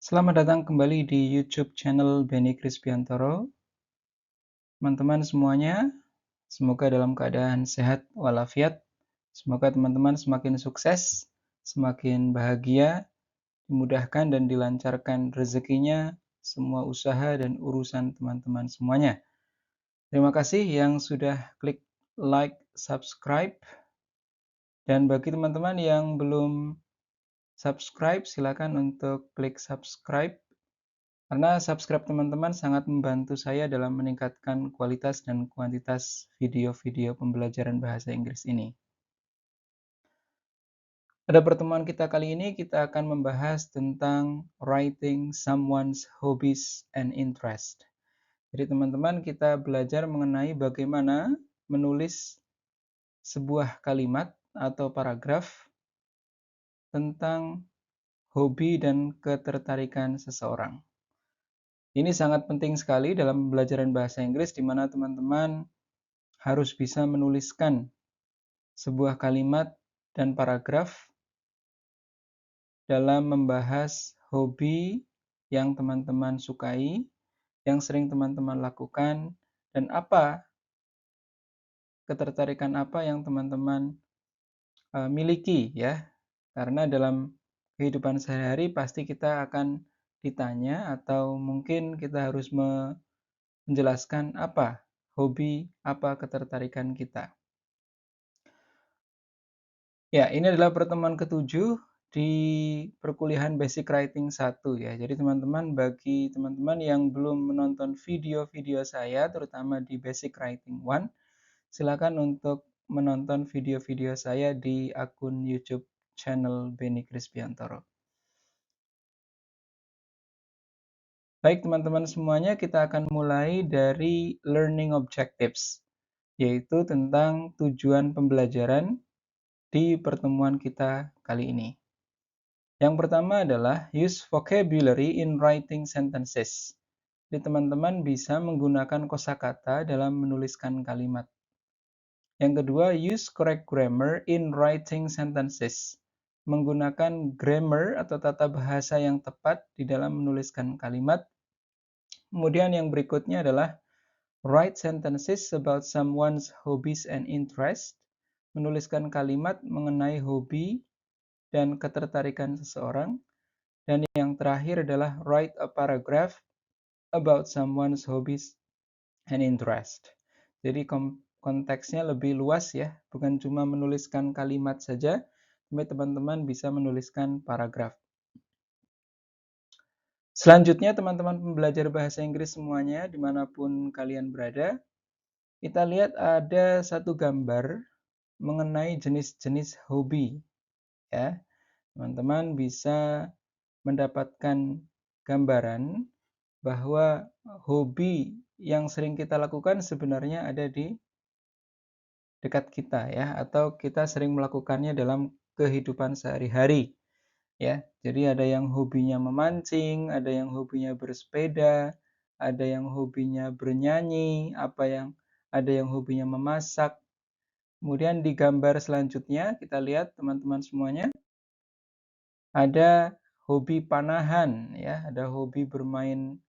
Selamat datang kembali di YouTube channel Benny Krispiantoro. Teman-teman semuanya, semoga dalam keadaan sehat walafiat. Semoga teman-teman semakin sukses, semakin bahagia, dimudahkan dan dilancarkan rezekinya, semua usaha dan urusan teman-teman semuanya. Terima kasih yang sudah klik like, subscribe. Dan bagi teman-teman yang belum subscribe, silakan untuk klik subscribe. Karena subscribe teman-teman sangat membantu saya dalam meningkatkan kualitas dan kuantitas video-video pembelajaran bahasa Inggris ini. Pada pertemuan kita kali ini, kita akan membahas tentang writing someone's hobbies and interest. Jadi teman-teman, kita belajar mengenai bagaimana menulis sebuah kalimat atau paragraf tentang hobi dan ketertarikan seseorang. Ini sangat penting sekali dalam pembelajaran bahasa Inggris, di mana teman-teman harus bisa menuliskan sebuah kalimat dan paragraf dalam membahas hobi yang teman-teman sukai, yang sering teman-teman lakukan, dan ketertarikan apa yang teman-teman miliki ya. Karena dalam kehidupan sehari-hari pasti kita akan ditanya atau mungkin kita harus menjelaskan apa hobi, apa ketertarikan kita. Ya, ini adalah pertemuan ke-7 di perkuliahan Basic Writing 1 ya. Jadi teman-teman, bagi teman-teman yang belum menonton video-video saya, terutama di Basic Writing 1, silakan untuk menonton video-video saya di akun YouTube channel Benny Krispiantoro. Baik teman-teman semuanya, kita akan mulai dari learning objectives, yaitu tentang tujuan pembelajaran di pertemuan kita kali ini. Yang pertama adalah use vocabulary in writing sentences. Jadi teman-teman bisa menggunakan kosakata dalam menuliskan kalimat. Yang kedua, use correct grammar in writing sentences. Menggunakan grammar atau tata bahasa yang tepat di dalam menuliskan kalimat. Kemudian yang berikutnya adalah write sentences about someone's hobbies and interests. Menuliskan kalimat mengenai hobi dan ketertarikan seseorang. Dan yang terakhir adalah write a paragraph about someone's hobbies and interest. Jadi konteksnya lebih luas ya, bukan cuma menuliskan kalimat saja, tapi teman-teman bisa menuliskan paragraf. Selanjutnya teman-teman pembelajar bahasa Inggris semuanya, dimanapun kalian berada, kita lihat ada satu gambar mengenai jenis-jenis hobi. Ya, teman-teman bisa mendapatkan gambaran bahwa hobi yang sering kita lakukan sebenarnya ada di dekat kita ya, atau kita sering melakukannya dalam kehidupan sehari-hari ya. Jadi ada yang hobinya memancing, ada yang hobinya bersepeda, ada yang hobinya bernyanyi, ada yang hobinya memasak. Kemudian di gambar selanjutnya kita lihat teman-teman semuanya ada hobi panahan ya, ada hobi bermain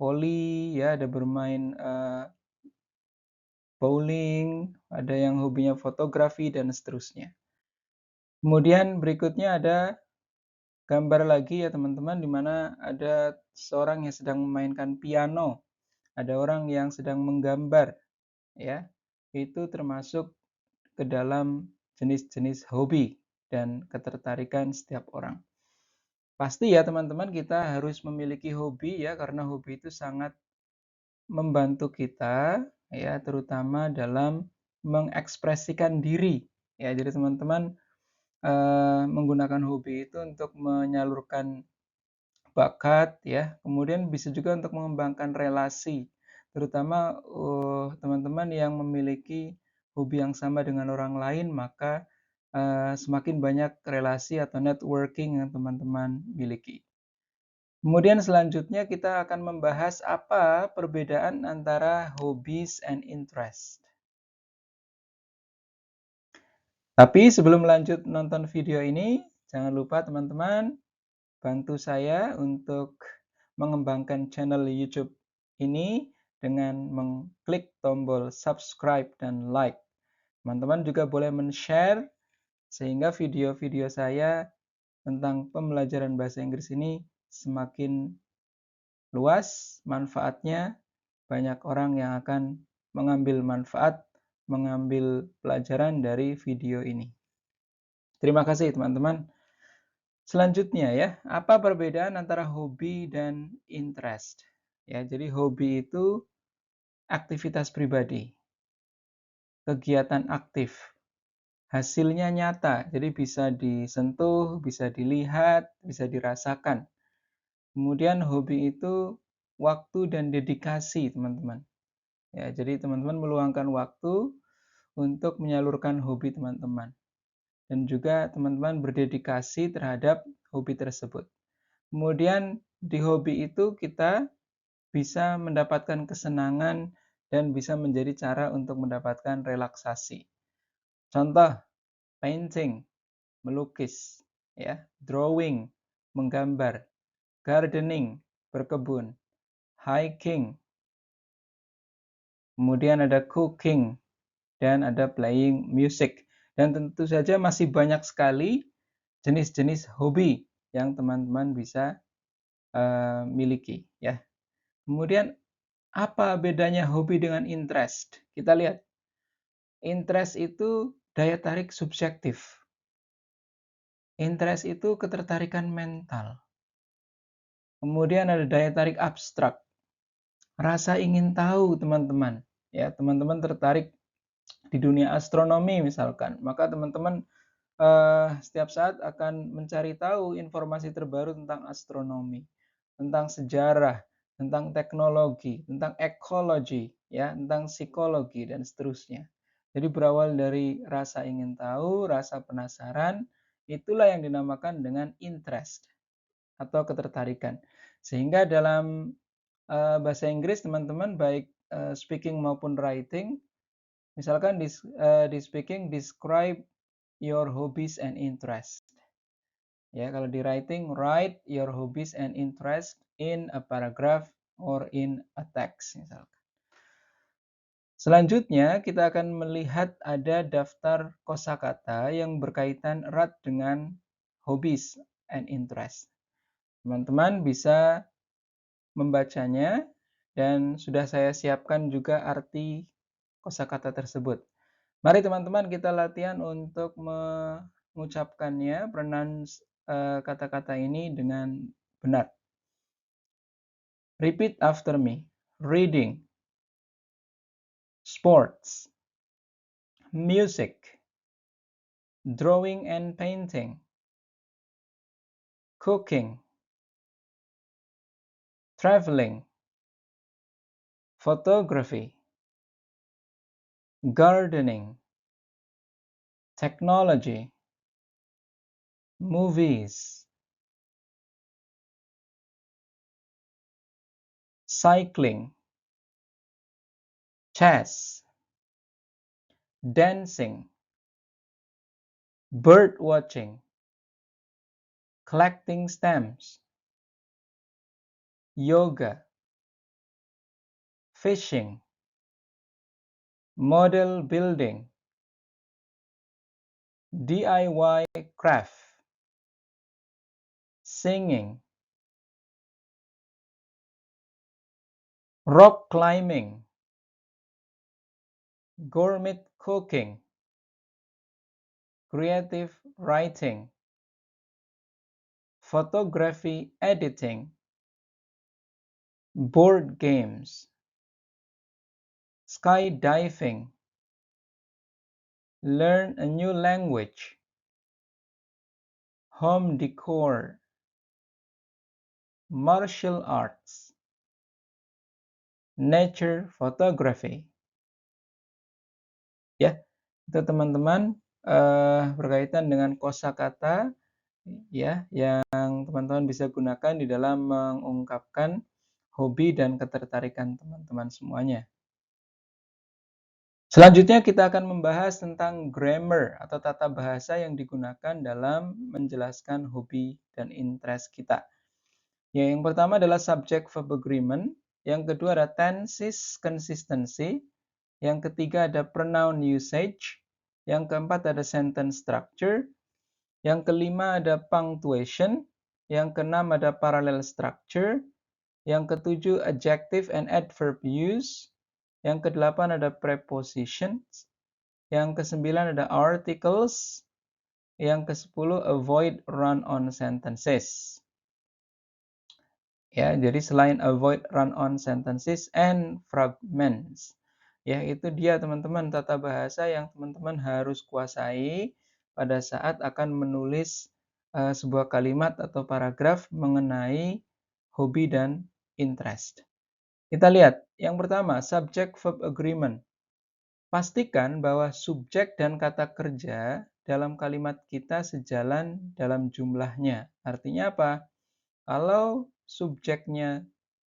voli ya, ada bermain bowling, ada yang hobinya fotografi dan seterusnya. Kemudian berikutnya ada gambar lagi ya teman-teman, di mana ada seorang yang sedang memainkan piano, ada orang yang sedang menggambar ya. Itu termasuk ke dalam jenis-jenis hobi dan ketertarikan setiap orang. Pasti ya teman-teman, kita harus memiliki hobi ya, karena hobi itu sangat membantu kita ya, terutama dalam mengekspresikan diri ya. Jadi teman-teman menggunakan hobi itu untuk menyalurkan bakat ya, kemudian bisa juga untuk mengembangkan relasi, terutama teman-teman yang memiliki hobi yang sama dengan orang lain, maka semakin banyak relasi atau networking yang teman-teman miliki. Kemudian selanjutnya kita akan membahas apa perbedaan antara hobbies and interest. Tapi sebelum lanjut nonton video ini, jangan lupa teman-teman bantu saya untuk mengembangkan channel YouTube ini dengan mengklik tombol subscribe dan like. Teman-teman juga boleh men-share sehingga video-video saya tentang pembelajaran bahasa Inggris ini semakin luas manfaatnya, banyak orang yang akan mengambil manfaat, mengambil pelajaran dari video ini. Terima kasih teman-teman. Selanjutnya ya, apa perbedaan antara hobi dan interest? Ya, jadi hobi itu aktivitas pribadi, kegiatan aktif, hasilnya nyata, jadi bisa disentuh, bisa dilihat, bisa dirasakan. Kemudian hobi itu waktu dan dedikasi, teman-teman. Ya, jadi teman-teman meluangkan waktu untuk menyalurkan hobi teman-teman. Dan juga teman-teman berdedikasi terhadap hobi tersebut. Kemudian di hobi itu kita bisa mendapatkan kesenangan dan bisa menjadi cara untuk mendapatkan relaksasi. Contoh, painting, melukis, ya, drawing, menggambar, gardening, berkebun, hiking, kemudian ada cooking, dan ada playing music. Dan tentu saja masih banyak sekali jenis-jenis hobi yang teman-teman bisa miliki, ya. Kemudian apa bedanya hobi dengan interest? Kita lihat. Interest itu daya tarik subjektif. Interest itu ketertarikan mental. Kemudian ada daya tarik abstrak. Rasa ingin tahu teman-teman. Ya, teman-teman tertarik di dunia astronomi misalkan, maka teman-teman setiap saat akan mencari tahu informasi terbaru tentang astronomi, tentang sejarah, tentang teknologi, tentang ekologi, ya, tentang psikologi dan seterusnya. Jadi berawal dari rasa ingin tahu, rasa penasaran, itulah yang dinamakan dengan interest atau ketertarikan. Sehingga dalam bahasa Inggris teman-teman baik speaking maupun writing, misalkan di speaking describe your hobbies and interest. Ya, kalau di writing, write your hobbies and interest in a paragraph or in a text misalkan. Selanjutnya, kita akan melihat ada daftar kosakata yang berkaitan erat dengan hobbies and interest. Teman-teman bisa membacanya dan sudah saya siapkan juga arti kosakata tersebut. Mari teman-teman kita latihan untuk mengucapkannya, kata-kata ini dengan benar. Repeat after me. Reading, sports, music, drawing and painting, cooking, traveling, photography, gardening, technology, movies, cycling, chess, dancing, bird watching, collecting stamps, yoga, fishing, model building, DIY craft, singing, rock climbing, gourmet cooking, creative writing, photography editing, board games, skydiving, learn a new language, home decor, martial arts, nature photography. Ya, itu teman-teman berkaitan dengan kosakata ya yang teman-teman bisa gunakan di dalam mengungkapkan hobi dan ketertarikan teman-teman semuanya. Selanjutnya kita akan membahas tentang grammar atau tata bahasa yang digunakan dalam menjelaskan hobi dan interest kita. Ya, yang pertama adalah subject verb agreement, yang kedua ada tenses consistency, yang ketiga ada pronoun usage, yang keempat ada sentence structure, yang kelima ada punctuation, yang keenam ada parallel structure, yang ketujuh adjective and adverb use, yang kedelapan ada prepositions, yang kesembilan ada articles, yang kesepuluh avoid run-on sentences. Ya, jadi selain avoid run-on sentences and fragments, ya itu dia teman-teman tata bahasa yang teman-teman harus kuasai pada saat akan menulis sebuah kalimat atau paragraf mengenai hobi dan interest. Kita lihat, yang pertama, subject verb agreement. Pastikan bahwa subjek dan kata kerja dalam kalimat kita sejalan dalam jumlahnya. Artinya apa? Kalau subjeknya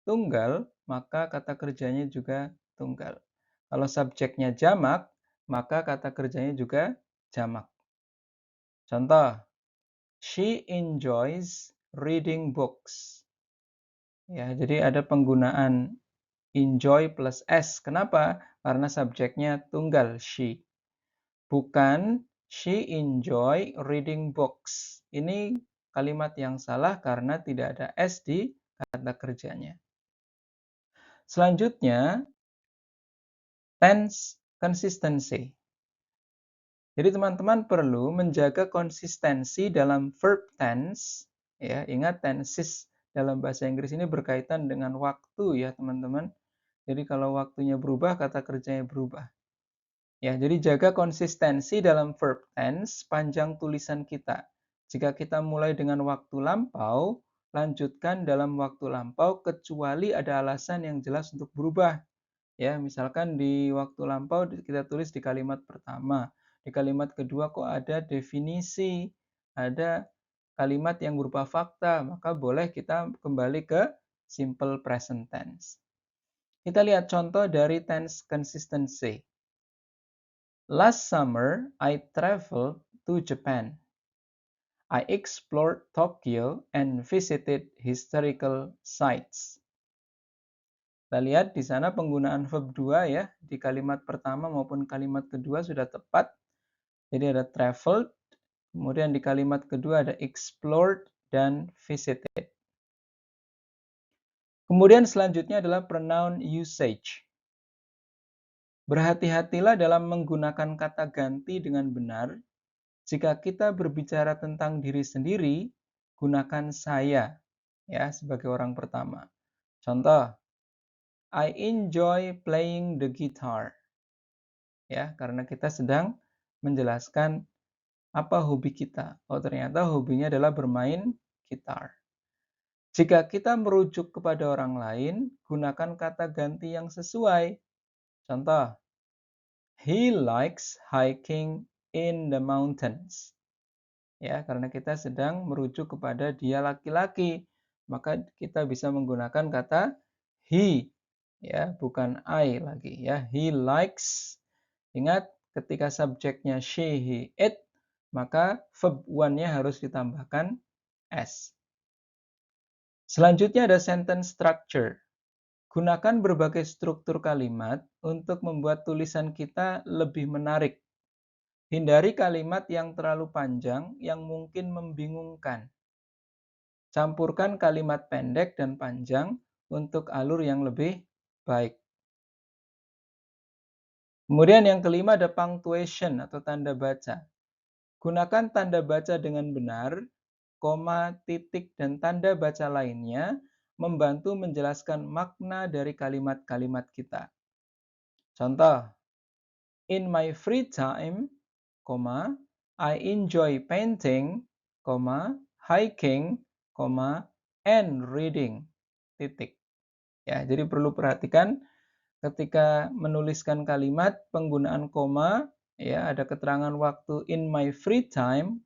tunggal, maka kata kerjanya juga tunggal. Kalau subjeknya jamak, maka kata kerjanya juga jamak. Contoh, she enjoys reading books. Ya, jadi ada penggunaan enjoy plus s. Kenapa? Karena subjeknya tunggal, she. Bukan she enjoy reading books. Ini kalimat yang salah karena tidak ada s di kata kerjanya. Selanjutnya, tense consistency. Jadi teman-teman perlu menjaga konsistensi dalam verb tense. Ya, ingat tenses dalam bahasa Inggris ini berkaitan dengan waktu ya teman-teman. Jadi kalau waktunya berubah, kata kerjanya berubah. Ya, jadi jaga konsistensi dalam verb tense panjang tulisan kita. Jika kita mulai dengan waktu lampau, lanjutkan dalam waktu lampau kecuali ada alasan yang jelas untuk berubah. Ya, misalkan di waktu lampau kita tulis di kalimat pertama. Di kalimat kedua kok ada definisi, ada kalimat yang berupa fakta, maka boleh kita kembali ke simple present tense. Kita lihat contoh dari tense consistency. Last summer, I traveled to Japan. I explored Tokyo and visited historical sites. Kita lihat di sana penggunaan verb 2 ya, di kalimat pertama maupun kalimat kedua sudah tepat. Jadi ada traveled, kemudian di kalimat kedua ada explored dan visited. Kemudian selanjutnya adalah pronoun usage. Berhati-hatilah dalam menggunakan kata ganti dengan benar. Jika kita berbicara tentang diri sendiri, gunakan saya ya sebagai orang pertama. Contoh, I enjoy playing the guitar. Ya, karena kita sedang menjelaskan apa hobi kita. Oh, ternyata hobinya adalah bermain gitar. Jika kita merujuk kepada orang lain, gunakan kata ganti yang sesuai. Contoh, he likes hiking in the mountains. Ya, karena kita sedang merujuk kepada dia laki-laki, maka kita bisa menggunakan kata he, ya, bukan I lagi, ya. He likes. Ingat, ketika subjeknya she, he, it, maka verb one-nya harus ditambahkan s. Selanjutnya ada sentence structure. Gunakan berbagai struktur kalimat untuk membuat tulisan kita lebih menarik. Hindari kalimat yang terlalu panjang yang mungkin membingungkan. Campurkan kalimat pendek dan panjang untuk alur yang lebih baik. Kemudian yang kelima ada punctuation atau tanda baca. Gunakan tanda baca dengan benar, koma, titik, dan tanda baca lainnya membantu menjelaskan makna dari kalimat-kalimat kita. Contoh, in my free time, I enjoy painting, hiking, and reading. Titik. Ya, jadi perlu perhatikan ketika menuliskan kalimat penggunaan koma, ya ada keterangan waktu in my free time,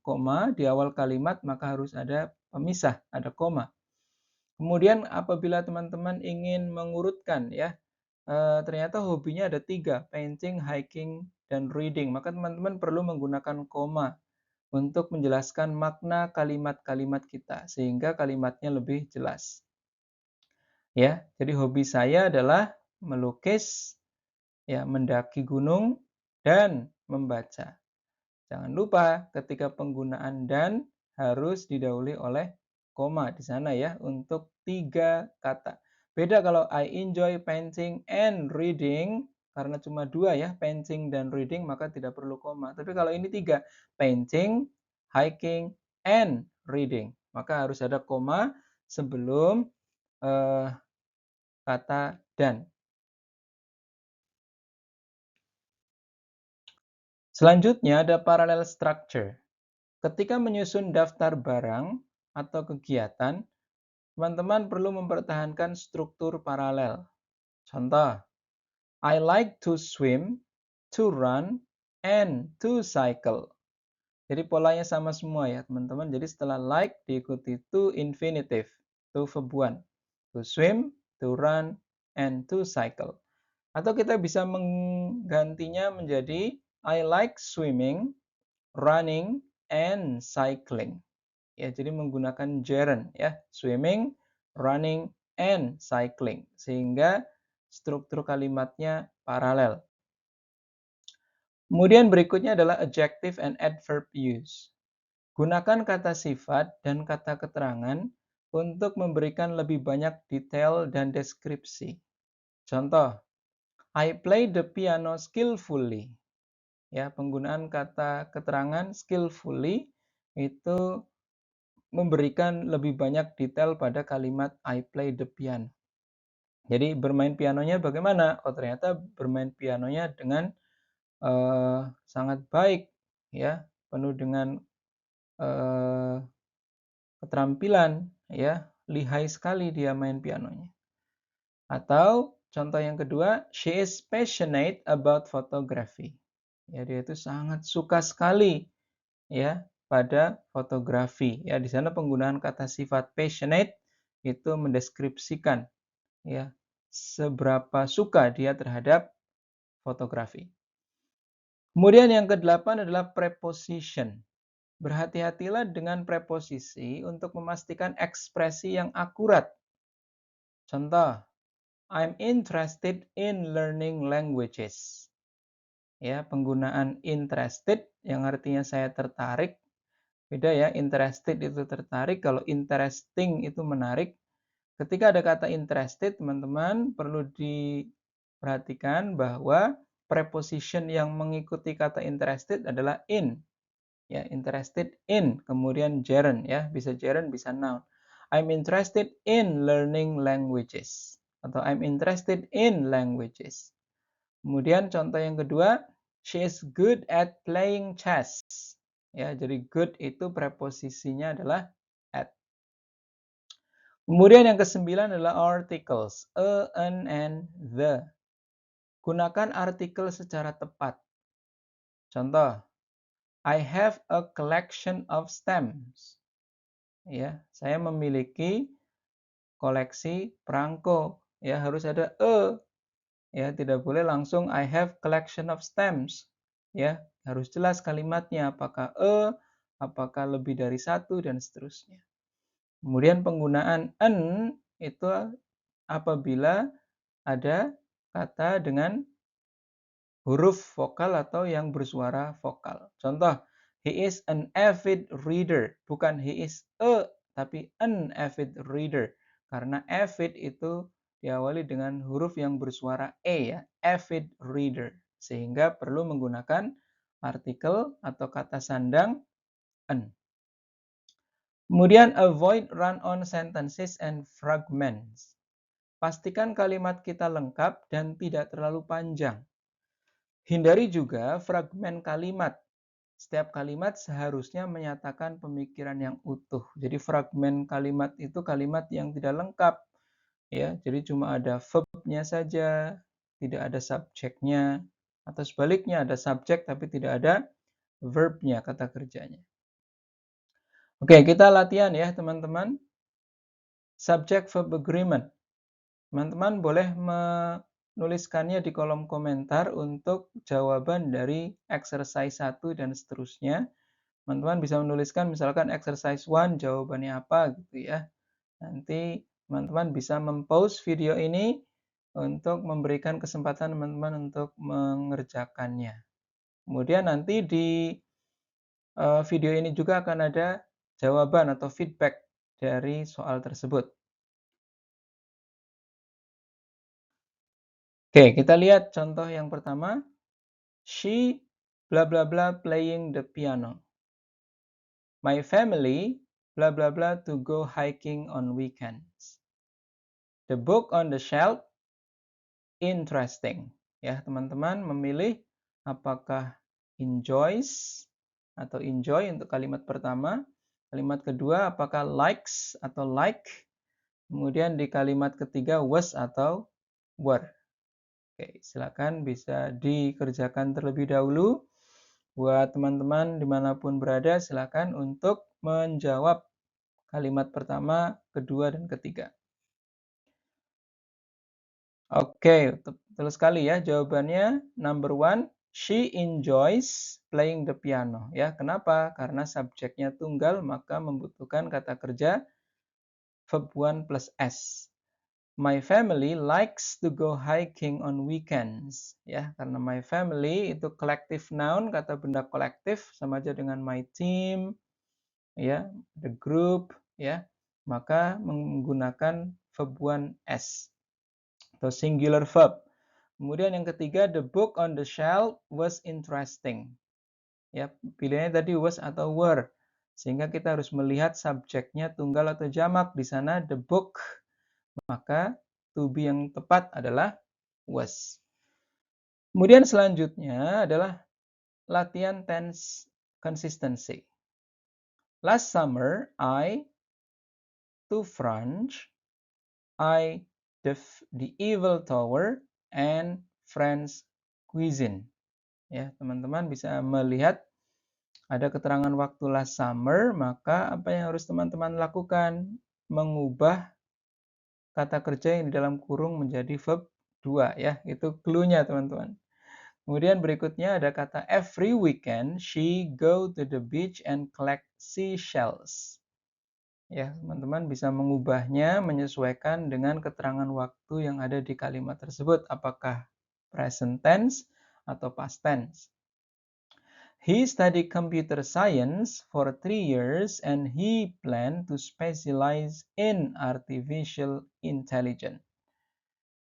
di awal kalimat maka harus ada pemisah, ada koma. Kemudian apabila teman-teman ingin mengurutkan ya ternyata hobinya ada 3, painting, hiking, dan reading. Maka teman-teman perlu menggunakan koma untuk menjelaskan makna kalimat-kalimat kita, sehingga kalimatnya lebih jelas. Ya, jadi hobi saya adalah melukis, ya, mendaki gunung, dan membaca. Jangan lupa ketika penggunaan dan harus didahului oleh koma di sana ya untuk 3 kata. Beda kalau I enjoy painting and reading, karena cuma 2 ya, painting dan reading, maka tidak perlu koma. Tapi kalau ini 3, painting, hiking, and reading, maka harus ada koma sebelum eh, kata dan. Selanjutnya ada parallel structure. Ketika menyusun daftar barang atau kegiatan, teman-teman perlu mempertahankan struktur paralel. Contoh, I like to swim, to run, and to cycle. Jadi polanya sama semua ya teman-teman. Jadi setelah like diikuti to infinitive, to verb 1. To swim, to run, and to cycle. Atau kita bisa menggantinya menjadi I like swimming, running, and cycling. Ya, jadi menggunakan gerund ya, swimming, running, and cycling. Sehingga struktur kalimatnya paralel. Kemudian berikutnya adalah adjective and adverb use. Gunakan kata sifat dan kata keterangan untuk memberikan lebih banyak detail dan deskripsi. Contoh, I play the piano skillfully. Ya, penggunaan kata keterangan skillfully itu memberikan lebih banyak detail pada kalimat I play the piano. Jadi bermain pianonya bagaimana? Oh, ternyata bermain pianonya dengan sangat baik ya, penuh dengan eh, keterampilan ya, lihai sekali dia main pianonya. Atau contoh yang kedua, she is passionate about photography. Ya, dia itu sangat suka sekali ya pada fotografi. Ya, di sana penggunaan kata sifat passionate itu mendeskripsikan ya seberapa suka dia terhadap fotografi. Kemudian yang kedelapan adalah preposition. Berhati-hatilah dengan preposisi untuk memastikan ekspresi yang akurat. Contoh, I'm interested in learning languages. Ya, penggunaan interested yang artinya saya tertarik. Beda ya, interested itu tertarik, kalau interesting itu menarik. Ketika ada kata interested, teman-teman perlu diperhatikan bahwa preposition yang mengikuti kata interested adalah in. Ya, interested in, kemudian gerund ya, bisa gerund, bisa noun. I'm interested in learning languages atau I'm interested in languages. Kemudian contoh yang kedua, she is good at playing chess. Ya, jadi good itu preposisinya adalah at. Kemudian yang kesembilan adalah articles, a, an, and the. Gunakan artikel secara tepat. Contoh, I have a collection of stamps. Ya, saya memiliki koleksi perangko. Ya, harus ada a. Ya, tidak boleh langsung I have collection of stamps. Ya, harus jelas kalimatnya apakah a, apakah lebih dari satu, dan seterusnya. Kemudian penggunaan an itu apabila ada kata dengan huruf vokal atau yang bersuara vokal. Contoh, he is an avid reader. Bukan he is a, tapi an avid reader. Karena avid itu diawali dengan huruf yang bersuara e ya, avid reader. Sehingga perlu menggunakan artikel atau kata sandang an. Kemudian avoid run-on sentences and fragments. Pastikan kalimat kita lengkap dan tidak terlalu panjang. Hindari juga fragmen kalimat. Setiap kalimat seharusnya menyatakan pemikiran yang utuh. Jadi fragmen kalimat itu kalimat yang tidak lengkap. Ya, jadi cuma ada verb-nya saja, tidak ada subjeknya. Atau sebaliknya ada subjek tapi tidak ada verb-nya, kata kerjanya. Oke, kita latihan ya teman-teman. Subject verb agreement. Teman-teman boleh nuliskannya di kolom komentar untuk jawaban dari exercise 1 dan seterusnya. Teman-teman bisa menuliskan misalkan exercise 1 jawabannya apa gitu ya. Nanti teman-teman bisa mempost video ini untuk memberikan kesempatan teman-teman untuk mengerjakannya. Kemudian nanti di video ini juga akan ada jawaban atau feedback dari soal tersebut. Oke, kita lihat contoh yang pertama. She bla bla bla playing the piano. My family bla bla bla to go hiking on weekends. The book on the shelf interesting. Ya, teman-teman memilih apakah enjoys atau enjoy untuk kalimat pertama. Kalimat kedua apakah likes atau like. Kemudian di kalimat ketiga was atau were. Oke, silakan bisa dikerjakan terlebih dahulu. Buat teman-teman dimanapun berada, silakan untuk menjawab kalimat pertama, kedua, dan ketiga. Oke, betul sekali ya jawabannya. Number one, she enjoys playing the piano. Ya, kenapa? Karena subjeknya tunggal, maka membutuhkan kata kerja verb one plus s. My family likes to go hiking on weekends. Ya, karena my family itu collective noun, kata benda kolektif sama aja dengan my team, ya, the group, ya. Maka menggunakan verb one s atau singular verb. Kemudian yang ketiga, the book on the shelf was interesting. Ya, pilihannya tadi was atau were. Sehingga kita harus melihat subjeknya tunggal atau jamak. Di sana the book, maka to be yang tepat adalah was. Kemudian selanjutnya adalah latihan tense consistency. Last summer, I to France, I the Eiffel Tower, and French cuisine. Ya, teman-teman bisa melihat ada keterangan waktu last summer, maka apa yang harus teman-teman lakukan? Mengubah kata kerja yang di dalam kurung menjadi verb 2 ya. Itu clue-nya teman-teman. Kemudian berikutnya ada kata every weekend she go to the beach and collect seashells. Ya, teman-teman bisa mengubahnya menyesuaikan dengan keterangan waktu yang ada di kalimat tersebut. Apakah present tense atau past tense. He studied computer science for 3 years and he planned to specialize in artificial intelligence.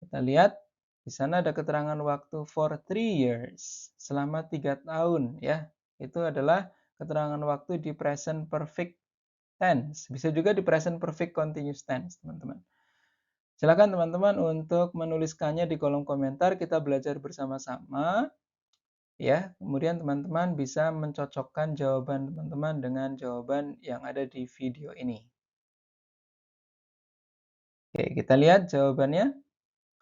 Kita lihat di sana ada keterangan waktu for 3 years, selama 3 tahun ya. Itu adalah keterangan waktu di present perfect tense. Bisa juga di present perfect continuous tense, teman-teman. Silakan teman-teman untuk menuliskannya di kolom komentar, kita belajar bersama-sama. Ya, kemudian teman-teman bisa mencocokkan jawaban teman-teman dengan jawaban yang ada di video ini. Oke, kita lihat jawabannya.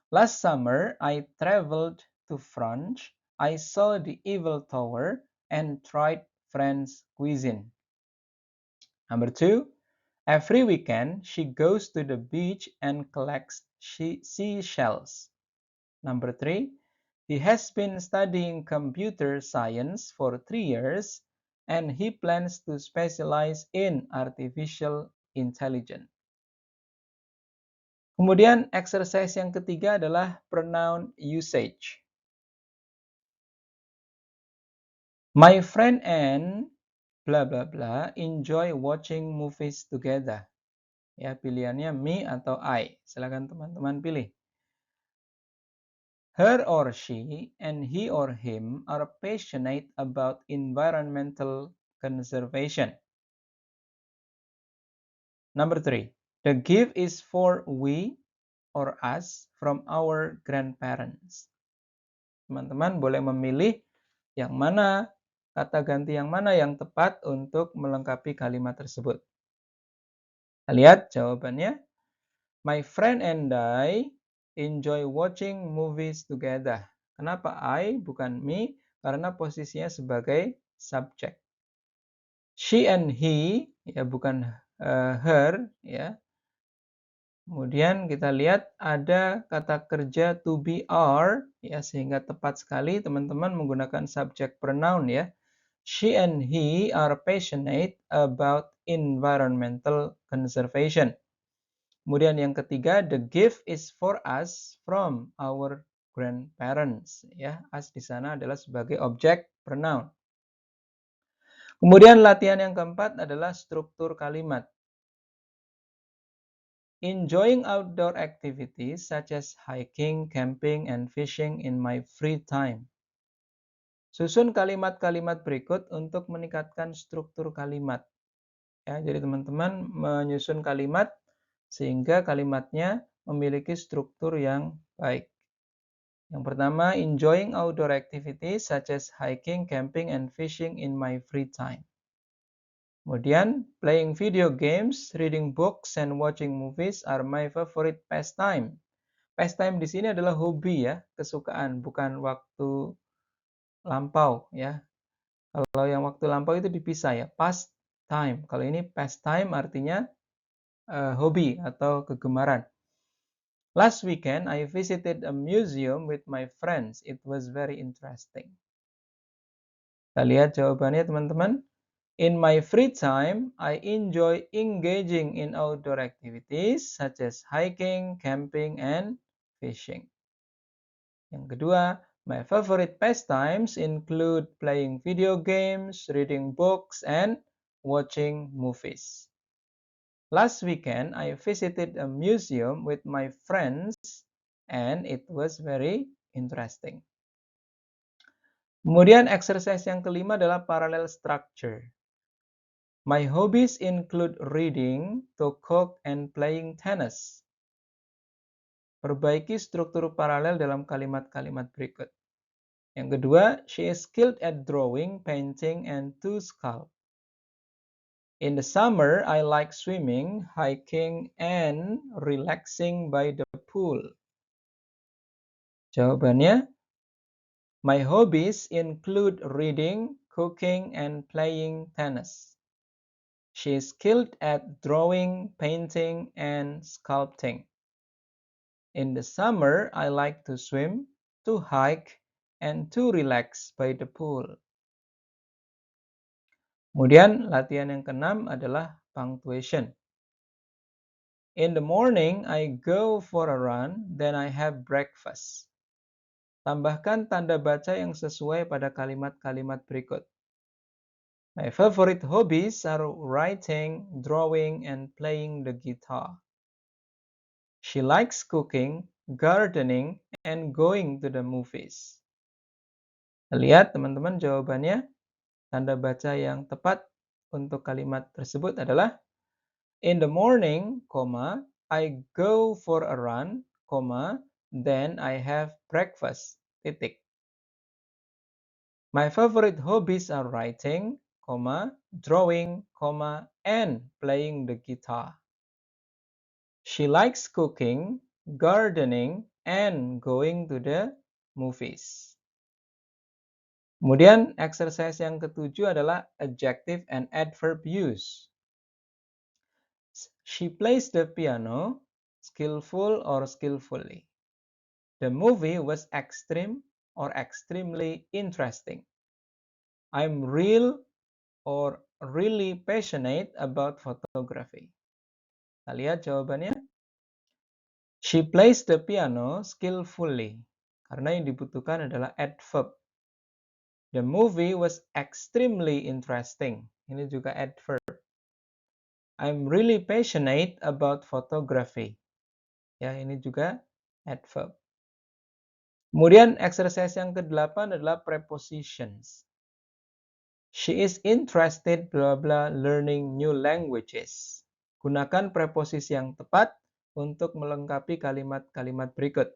Last summer, I traveled to France. I saw the Eiffel Tower and tried French cuisine. Number 2, every weekend she goes to the beach and collects seashells. Number 3, he has been studying computer science for 3 years and he plans to specialize in artificial intelligence. Kemudian exercise yang ketiga adalah pronoun usage. My friend and bla bla bla enjoy watching movies together. Ya, pilihannya me atau I. Silakan teman-teman pilih. Her or she and he or him are passionate about environmental conservation. Number 3. The gift is for we or us from our grandparents. Teman-teman boleh memilih yang mana, kata ganti yang mana yang tepat untuk melengkapi kalimat tersebut. Kita lihat jawabannya. My friend and I enjoy watching movies together. Kenapa I bukan me? Karena posisinya sebagai subjek. She and he ya bukan her ya. Kemudian kita lihat ada kata kerja to be are, ya, sehingga tepat sekali teman-teman menggunakan subject pronoun ya. She and he are passionate about environmental conservation. Kemudian yang ketiga, the gift is for us from our grandparents. Ya, us di sana adalah sebagai objek pronoun. Kemudian latihan yang keempat adalah struktur kalimat. Enjoying outdoor activities such as hiking, camping, and fishing in my free time. Susun kalimat-kalimat berikut untuk meningkatkan struktur kalimat. Ya, jadi teman-teman menyusun kalimat sehingga kalimatnya memiliki struktur yang baik. Yang pertama, enjoying outdoor activities such as hiking, camping, and fishing in my free time. Kemudian, playing video games, reading books, and watching movies are my favorite pastime. Pastime di sini adalah hobi ya, kesukaan, bukan waktu lampau ya. Kalau yang waktu lampau itu dipisah ya, past time. Kalau ini pastime artinya hobi atau kegemaran. Last weekend, I visited a museum with my friends. It was very interesting. Kita lihat jawabannya teman-teman. In my free time, I enjoy engaging in outdoor activities such as hiking, camping, and fishing. Yang kedua, my favorite pastimes include playing video games, reading books, and watching movies. Last weekend, I visited a museum with my friends and it was very interesting. Kemudian exercise yang kelima adalah parallel structure. My hobbies include reading, to cook, and playing tennis. Perbaiki struktur paralel dalam kalimat-kalimat berikut. Yang kedua, she is skilled at drawing, painting, and to sculpt. In the summer, I like swimming, hiking, and relaxing by the pool. Jawabannya, my hobbies include reading, cooking, and playing tennis. She is skilled at drawing, painting, and sculpting. In the summer, I like to swim, to hike, and to relax by the pool. Kemudian latihan yang keenam adalah punctuation. In the morning, I go for a run, then I have breakfast. Tambahkan tanda baca yang sesuai pada kalimat-kalimat berikut. My favorite hobbies are writing, drawing, and playing the guitar. She likes cooking, gardening, and going to the movies. Lihat teman-teman jawabannya. Tanda baca yang tepat untuk kalimat tersebut adalah in the morning, I go for a run, then I have breakfast. Titik. My favorite hobbies are writing, drawing, and playing the guitar. She likes cooking, gardening, and going to the movies. Kemudian exercise yang ketujuh adalah adjective and adverb use. She plays the piano, skillful or skillfully. The movie was extreme or extremely interesting. I'm real or really passionate about photography. Kita lihat jawabannya. She plays the piano skillfully. Karena yang dibutuhkan adalah adverb. The movie was extremely interesting. Ini juga adverb. I'm really passionate about photography. Ya, ini juga adverb. Kemudian exercise yang ke-8 adalah prepositions. She is interested blah blah learning new languages. Gunakan preposisi yang tepat untuk melengkapi kalimat-kalimat berikut.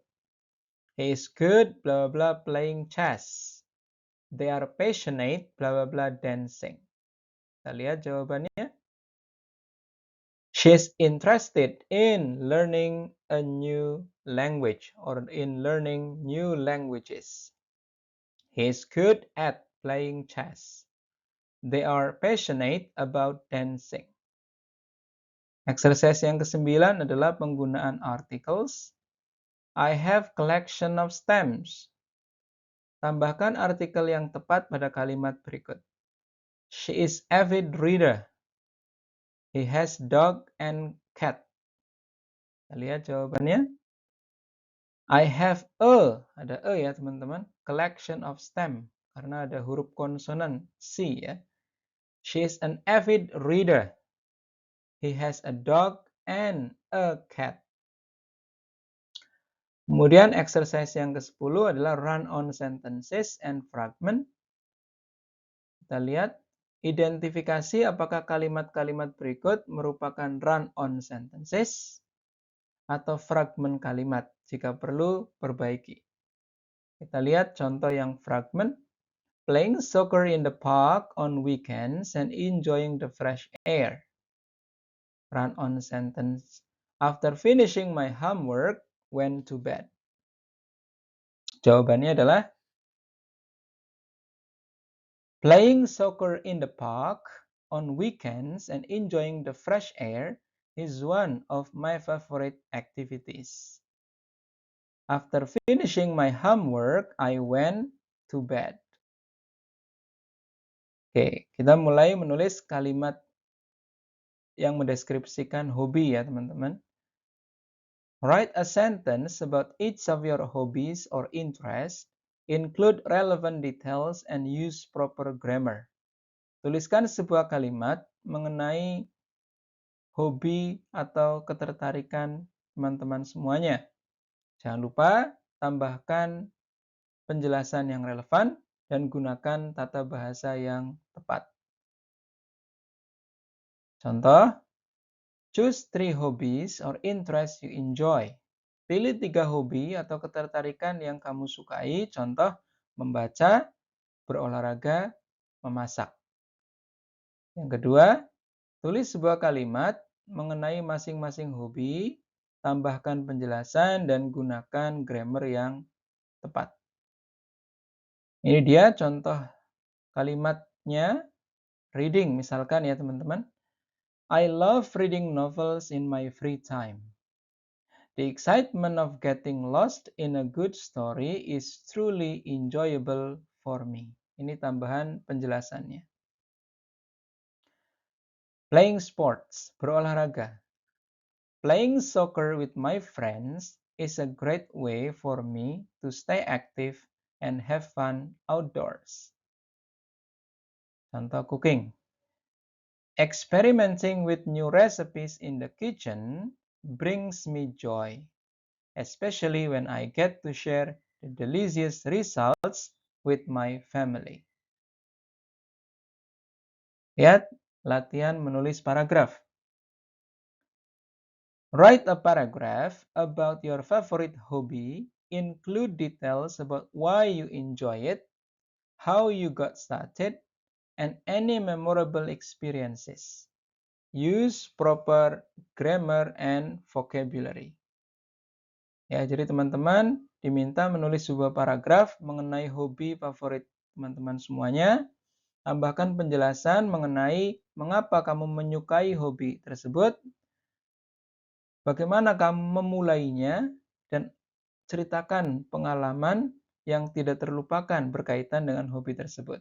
He is good blah blah playing chess. They are passionate blah blah blah dancing. Kita lihat jawabannya. She is interested in learning a new language or in learning new languages. He is good at playing chess. They are passionate about dancing. Exercise yang ke-9 adalah penggunaan articles. I have collection of stamps. Tambahkan artikel yang tepat pada kalimat berikut. She is avid reader. He has dog and cat. Kita lihat jawabannya. I have ada ya teman-teman, collection of stamp karena ada huruf konsonan C ya. She is an avid reader. He has a dog and a cat. Kemudian exercise yang ke-10 adalah run on sentences and fragment. Kita lihat, identifikasi apakah kalimat-kalimat berikut merupakan run-on sentences atau fragmen kalimat. Jika perlu, perbaiki. Kita lihat contoh yang fragment. Playing soccer in the park on weekends and enjoying the fresh air. Run-on sentence. After finishing my homework, went to bed. Jawabannya adalah playing soccer in the park on weekends and enjoying the fresh air is one of my favorite activities. After finishing my homework, I went to bed. Oke, kita mulai menulis kalimat yang mendeskripsikan hobi ya, teman-teman. Write a sentence about each of your hobbies or interests. Include relevant details and use proper grammar. Tuliskan sebuah kalimat mengenai hobi atau ketertarikan teman-teman semuanya. Jangan lupa tambahkan penjelasan yang relevan dan gunakan tata bahasa yang tepat. Contoh, choose 3 hobbies or interests you enjoy. Pilih 3 hobi atau ketertarikan yang kamu sukai. Contoh, membaca, berolahraga, memasak. Yang kedua, tulis sebuah kalimat mengenai masing-masing hobi, tambahkan penjelasan dan gunakan grammar yang tepat. Ini dia contoh kalimatnya, reading misalkan ya teman-teman. I love reading novels in my free time. The excitement of getting lost in a good story is truly enjoyable for me. Ini tambahan penjelasannya. Playing sports, berolahraga. Playing soccer with my friends is a great way for me to stay active and have fun outdoors. Contoh cooking. Experimenting with new recipes in the kitchen brings me joy, especially when I get to share the delicious results with my family. Lihat latihan menulis paragraf. Write a paragraph about your favorite hobby. Include details about why you enjoy it, how you got started, and any memorable experiences. Use proper grammar and vocabulary. Ya, jadi teman-teman diminta menulis sebuah paragraf mengenai hobi favorit teman-teman semuanya. Tambahkan penjelasan mengenai mengapa kamu menyukai hobi tersebut, bagaimana kamu memulainya, dan ceritakan pengalaman yang tidak terlupakan berkaitan dengan hobi tersebut.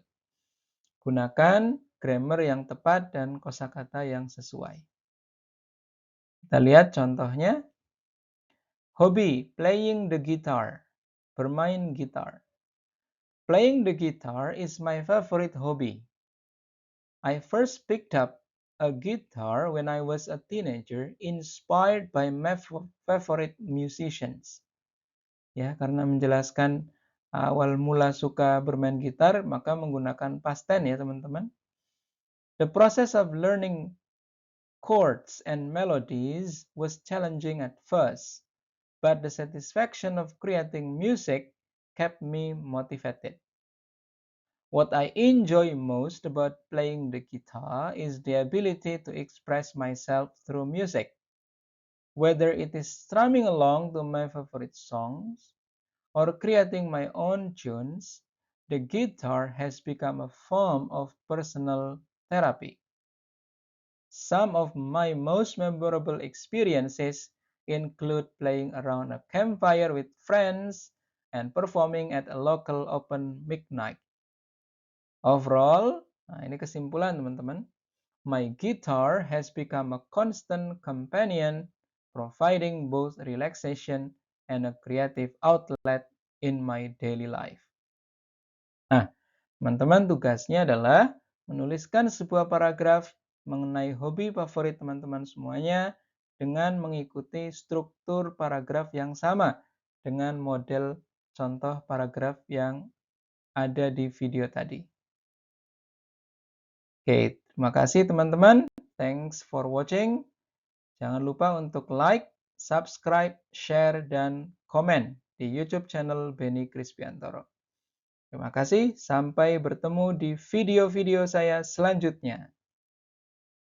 Gunakan grammar yang tepat dan kosakata yang sesuai. Kita lihat contohnya. Hobi, playing the guitar, bermain gitar. Playing the guitar is my favorite hobby. I first picked up a guitar when I was a teenager, inspired by my favorite musicians. Ya, karena menjelaskan awal mula suka bermain gitar, maka menggunakan past tense ya teman-teman. The process of learning chords and melodies was challenging at first, but the satisfaction of creating music kept me motivated. What I enjoy most about playing the guitar is the ability to express myself through music. Whether it is strumming along to my favorite songs or creating my own tunes, the guitar has become a form of personal therapy. Some of my most memorable experiences include playing around a campfire with friends and performing at a local open mic night. Overall, nah ini kesimpulan teman-teman, my guitar has become a constant companion, providing both relaxation and a creative outlet in my daily life. Nah, teman-teman tugasnya adalah menuliskan sebuah paragraf mengenai hobi favorit teman-teman semuanya dengan mengikuti struktur paragraf yang sama dengan model contoh paragraf yang ada di video tadi. Oke, terima kasih teman-teman. Thanks for watching. Jangan lupa untuk like, subscribe, share, dan komen di YouTube channel Beni Krispiantoro. Terima kasih, sampai bertemu di video-video saya selanjutnya.